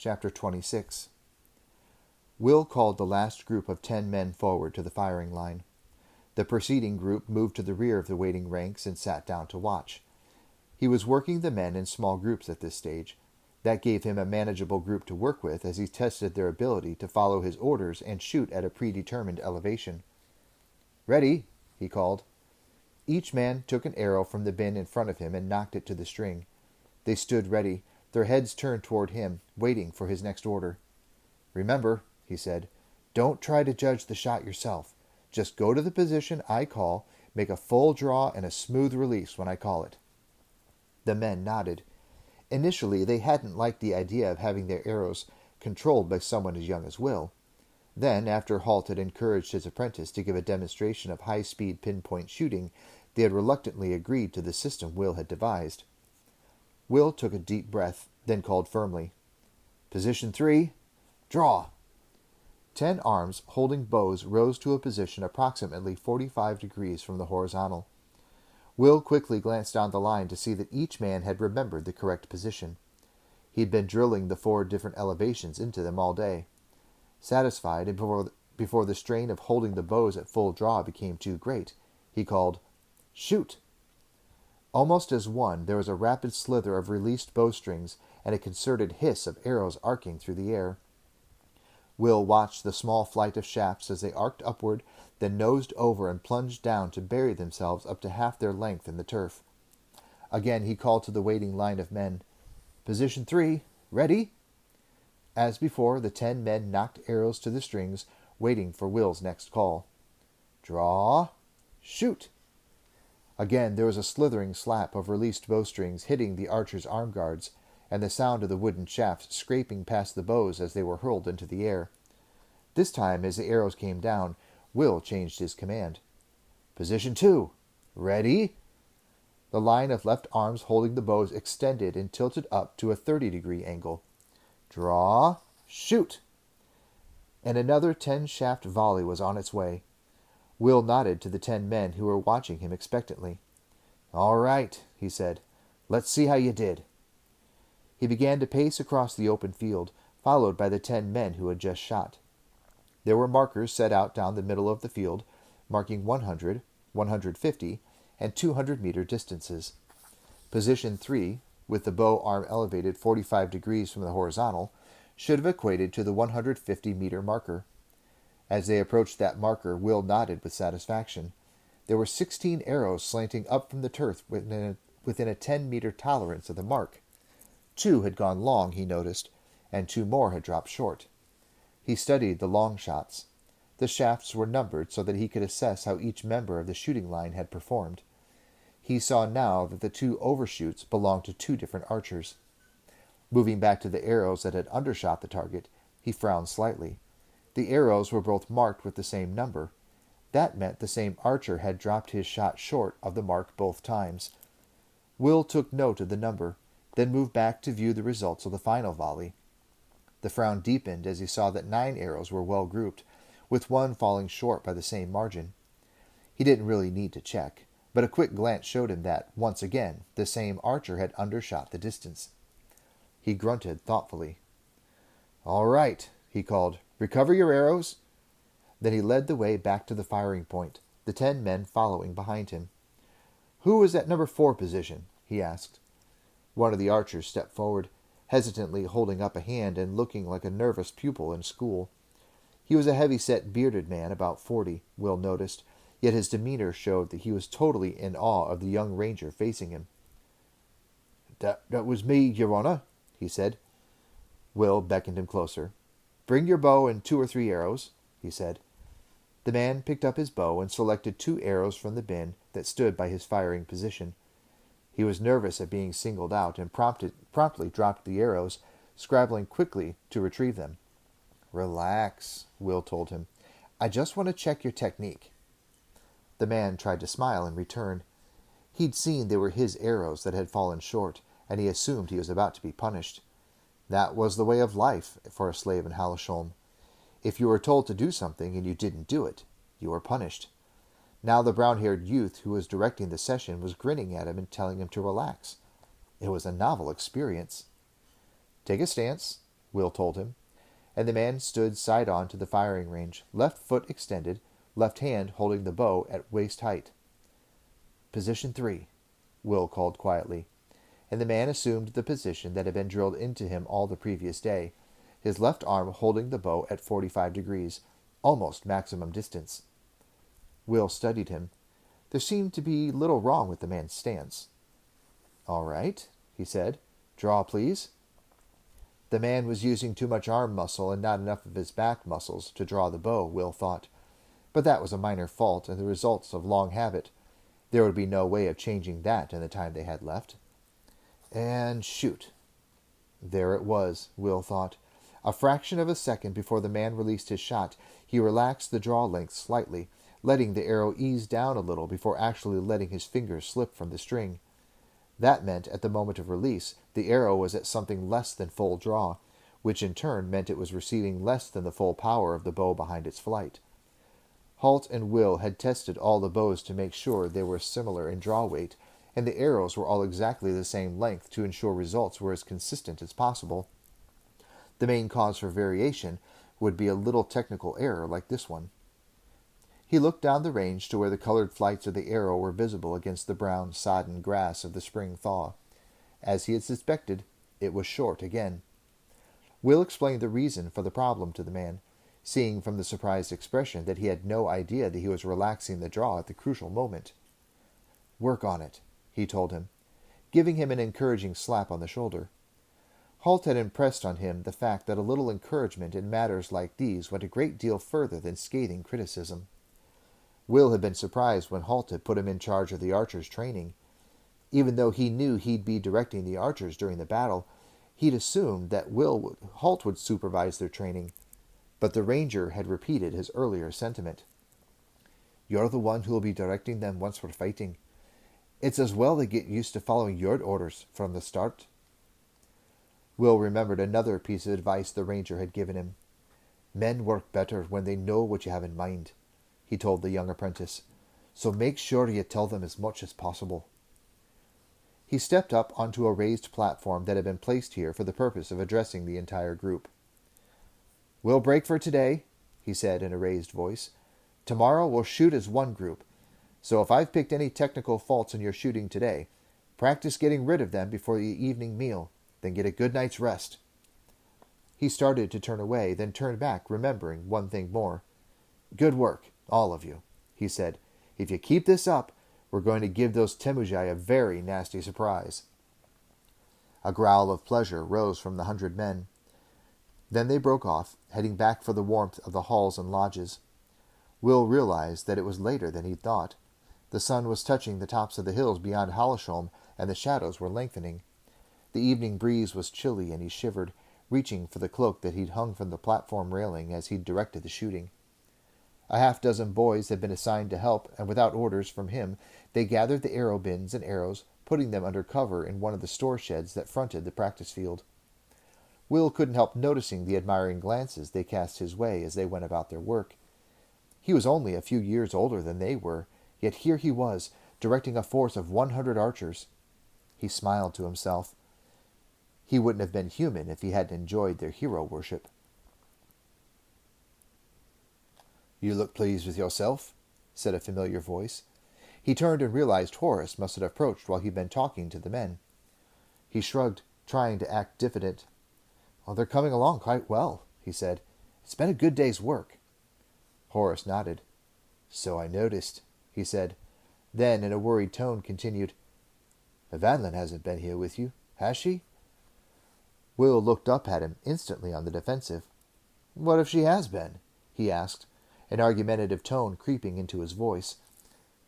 Chapter 26. Will called the last group of 10 men forward to the firing line. The preceding group moved to the rear of the waiting ranks and sat down to watch. He was working the men in small groups at this stage. That gave him a manageable group to work with as he tested their ability to follow his orders and shoot at a predetermined elevation. "Ready," he called. Each man took an arrow from the bin in front of him and knocked it to the string. They stood ready, their heads turned toward him, waiting for his next order. "Remember," he said, "don't try to judge the shot yourself. Just go to the position I call, make a full draw and a smooth release when I call it." The men nodded. Initially, they hadn't liked the idea of having their arrows controlled by someone as young as Will. Then, after Halt had encouraged his apprentice to give a demonstration of high-speed pinpoint shooting, they had reluctantly agreed to the system Will had devised. Will took a deep breath, then called firmly, "Position 3, draw!" 10 arms holding bows rose to a position approximately 45 degrees from the horizontal. Will quickly glanced down the line to see that each man had remembered the correct position. He'd been drilling the 4 different elevations into them all day. Satisfied, and before the strain of holding the bows at full draw became too great, he called, "Shoot!" Almost as one, there was a rapid slither of released bowstrings and a concerted hiss of arrows arcing through the air. Will watched the small flight of shafts as they arced upward, then nosed over and plunged down to bury themselves up to half their length in the turf. Again he called to the waiting line of men, "Position 3, ready?" As before, the 10 men knocked arrows to the strings, waiting for Will's next call. "Draw! Shoot!" Again there was a slithering slap of released bowstrings hitting the archers' arm guards, and the sound of the wooden shafts scraping past the bows as they were hurled into the air. This time, as the arrows came down, Will changed his command. "Position 2, ready?" The line of left arms holding the bows extended and tilted up to a 30-degree angle. "Draw! Shoot!" And another 10-shaft volley was on its way. Will nodded to the 10 men who were watching him expectantly. "All right," he said. "Let's see how you did." He began to pace across the open field, followed by the 10 men who had just shot. There were markers set out down the middle of the field, marking 100, 150, and 200-meter distances. Position 3, with the bow arm elevated 45 degrees from the horizontal, should have equated to the 150-meter marker. As they approached that marker, Will nodded with satisfaction. There were 16 arrows slanting up from the turf within a 10-meter tolerance of the mark. 2 had gone long, he noticed, and 2 more had dropped short. He studied the long shots. The shafts were numbered so that he could assess how each member of the shooting line had performed. He saw now that the 2 overshoots belonged to 2 different archers. Moving back to the arrows that had undershot the target, he frowned slightly. The arrows were both marked with the same number. That meant the same archer had dropped his shot short of the mark both times. Will took note of the number, then moved back to view the results of the final volley. The frown deepened as he saw that 9 arrows were well grouped, with 1 falling short by the same margin. He didn't really need to check, but a quick glance showed him that, once again, the same archer had undershot the distance. He grunted thoughtfully. "All right," he called. "Recover your arrows." Then he led the way back to the firing point, the 10 men following behind him. "Who is at number 4 position?" he asked. One of the archers stepped forward, hesitantly holding up a hand and looking like a nervous pupil in school. He was a heavy-set, bearded man, about 40, Will noticed, yet his demeanor showed that he was totally in awe of the young ranger facing him. That was me, Your Honor," he said. Will beckoned him closer. "Bring your bow and 2 or 3 arrows," he said. The man picked up his bow and selected 2 arrows from the bin that stood by his firing position. He was nervous at being singled out and promptly dropped the arrows, scrabbling quickly to retrieve them. "Relax," Will told him. "I just want to check your technique." The man tried to smile in return. He'd seen they were his arrows that had fallen short, and he assumed he was about to be punished. That was the way of life for a slave in Hallesholm. If you were told to do something and you didn't do it, you were punished. Now the brown-haired youth who was directing the session was grinning at him and telling him to relax. It was a novel experience. "Take a stance," Will told him, and the man stood side on to the firing range, left foot extended, left hand holding the bow at waist height. "Position 3, Will called quietly, and the man assumed the position that had been drilled into him all the previous day, his left arm holding the bow at 45 degrees, almost maximum distance. Will studied him. There seemed to be little wrong with the man's stance. "All right," he said. "Draw, please." The man was using too much arm muscle and not enough of his back muscles to draw the bow, Will thought. But that was a minor fault and the results of long habit. There would be no way of changing that in the time they had left. And shoot. There it was, Will thought. A fraction of a second before the man released his shot, he relaxed the draw length slightly, letting the arrow ease down a little before actually letting his fingers slip from the string. That meant at the moment of release, the arrow was at something less than full draw, which in turn meant it was receiving less than the full power of the bow behind its flight. Halt and Will had tested all the bows to make sure they were similar in draw weight, and the arrows were all exactly the same length to ensure results were as consistent as possible. The main cause for variation would be a little technical error like this one. He looked down the range to where the colored flights of the arrow were visible against the brown, sodden grass of the spring thaw. As he had suspected, it was short again. Will explained the reason for the problem to the man, seeing from the surprised expression that he had no idea that he was relaxing the draw at the crucial moment. "Work on it," he told him, giving him an encouraging slap on the shoulder. Halt had impressed on him the fact that a little encouragement in matters like these went a great deal further than scathing criticism. Will had been surprised when Halt had put him in charge of the archers' training. Even though he knew he'd be directing the archers during the battle, he'd assumed that Halt would supervise their training. But the ranger had repeated his earlier sentiment. "You're the one who will be directing them once we're fighting. It's as well they get used to following your orders from the start." Will remembered another piece of advice the ranger had given him. "Men work better when they know what you have in mind," he told the young apprentice. "So make sure you tell them as much as possible." He stepped up onto a raised platform that had been placed here for the purpose of addressing the entire group. "We'll break for today," he said in a raised voice. "Tomorrow we'll shoot as one group. So if I've picked any technical faults in your shooting today, practice getting rid of them before the evening meal, then get a good night's rest." He started to turn away, then turned back, remembering one thing more. "Good work, all of you," he said. "If you keep this up, we're going to give those Temujai a very nasty surprise." A growl of pleasure rose from the 100 men. Then they broke off, heading back for the warmth of the halls and lodges. Will realized that it was later than he'd thought. The sun was touching the tops of the hills beyond Hallesholm, and the shadows were lengthening. The evening breeze was chilly, and he shivered, reaching for the cloak that he'd hung from the platform railing as he'd directed the shooting. A half-dozen boys had been assigned to help, and without orders from him, they gathered the arrow bins and arrows, putting them under cover in one of the store sheds that fronted the practice field. Will couldn't help noticing the admiring glances they cast his way as they went about their work. He was only a few years older than they were, yet here he was, directing a force of 100 archers. He smiled to himself. He wouldn't have been human if he hadn't enjoyed their hero worship. "You look pleased with yourself," said a familiar voice. He turned and realized Horace must have approached while he'd been talking to the men. He shrugged, trying to act diffident. "Well, they're coming along quite well," he said. "It's been a good day's work." Horace nodded. "So I noticed," he said. Then, in a worried tone, continued, "Evangeline hasn't been here with you, has she?" Will looked up at him, instantly on the defensive. "What if she has been?" he asked, an argumentative tone creeping into his voice.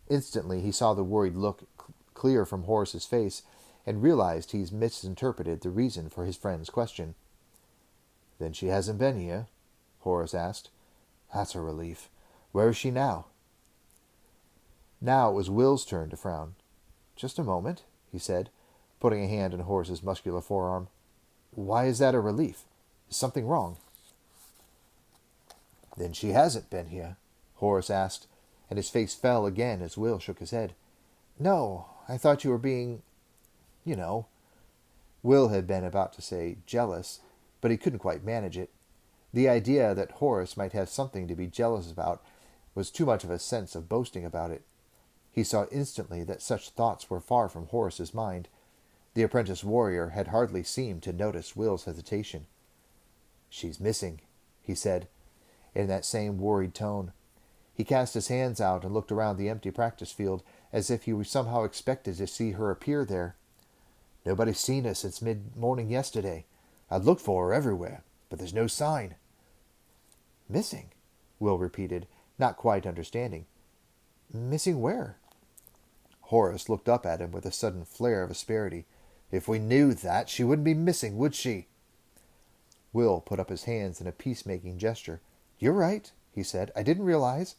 Instantly he saw the worried look clear from Horace's face, and realized he'd misinterpreted the reason for his friend's question. "Then she hasn't been here?" Horace asked. "That's a relief. Where is she now?" Now it was Will's turn to frown. "Just a moment," he said, putting a hand on Horace's muscular forearm. "Why is that a relief? Is something wrong?" "Then she hasn't been here?" Horace asked, and his face fell again as Will shook his head. "No, I thought you were being... you know." Will had been about to say jealous, but he couldn't quite manage it. The idea that Horace might have something to be jealous about was too much of a sense of boasting about it. He saw instantly that such thoughts were far from Horace's mind. The apprentice warrior had hardly seemed to notice Will's hesitation. "She's missing," he said, in that same worried tone. He cast his hands out and looked around the empty practice field, as if he somehow expected to see her appear there. "Nobody's seen her since mid-morning yesterday. I've looked for her everywhere, but there's no sign." "Missing?" Will repeated, not quite understanding. "Missing where?" Horace looked up at him with a sudden flare of asperity. "If we knew that, she wouldn't be missing, would she?" Will put up his hands in a peacemaking gesture. "You're right," he said. "I didn't realize.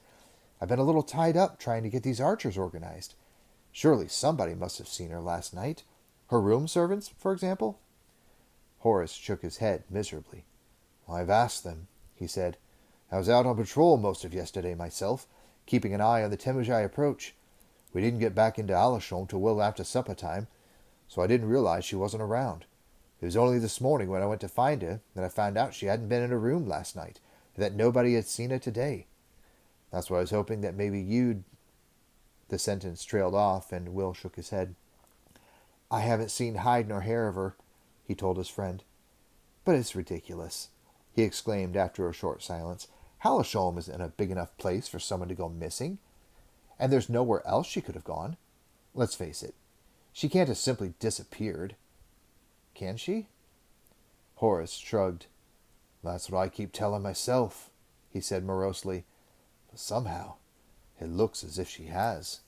I've been a little tied up trying to get these archers organized. Surely somebody must have seen her last night. Her room servants, for example?" Horace shook his head miserably. "I've asked them," he said. "I was out on patrol most of yesterday myself, keeping an eye on the Temujai approach. We didn't get back into Alashon till well after supper time, so I didn't realize she wasn't around. It was only this morning when I went to find her that I found out she hadn't been in her room last night, and that nobody had seen her today. That's why I was hoping that maybe you'd—" The sentence trailed off, and Will shook his head. "I haven't seen hide nor hair of her," he told his friend. "But it's ridiculous," he exclaimed after a short silence. "Halisham isn't a big enough place for someone to go missing. And there's nowhere else she could have gone. Let's face it, she can't have simply disappeared. Can she?" Horace shrugged. "That's what I keep telling myself," he said morosely. "But somehow, it looks as if she has."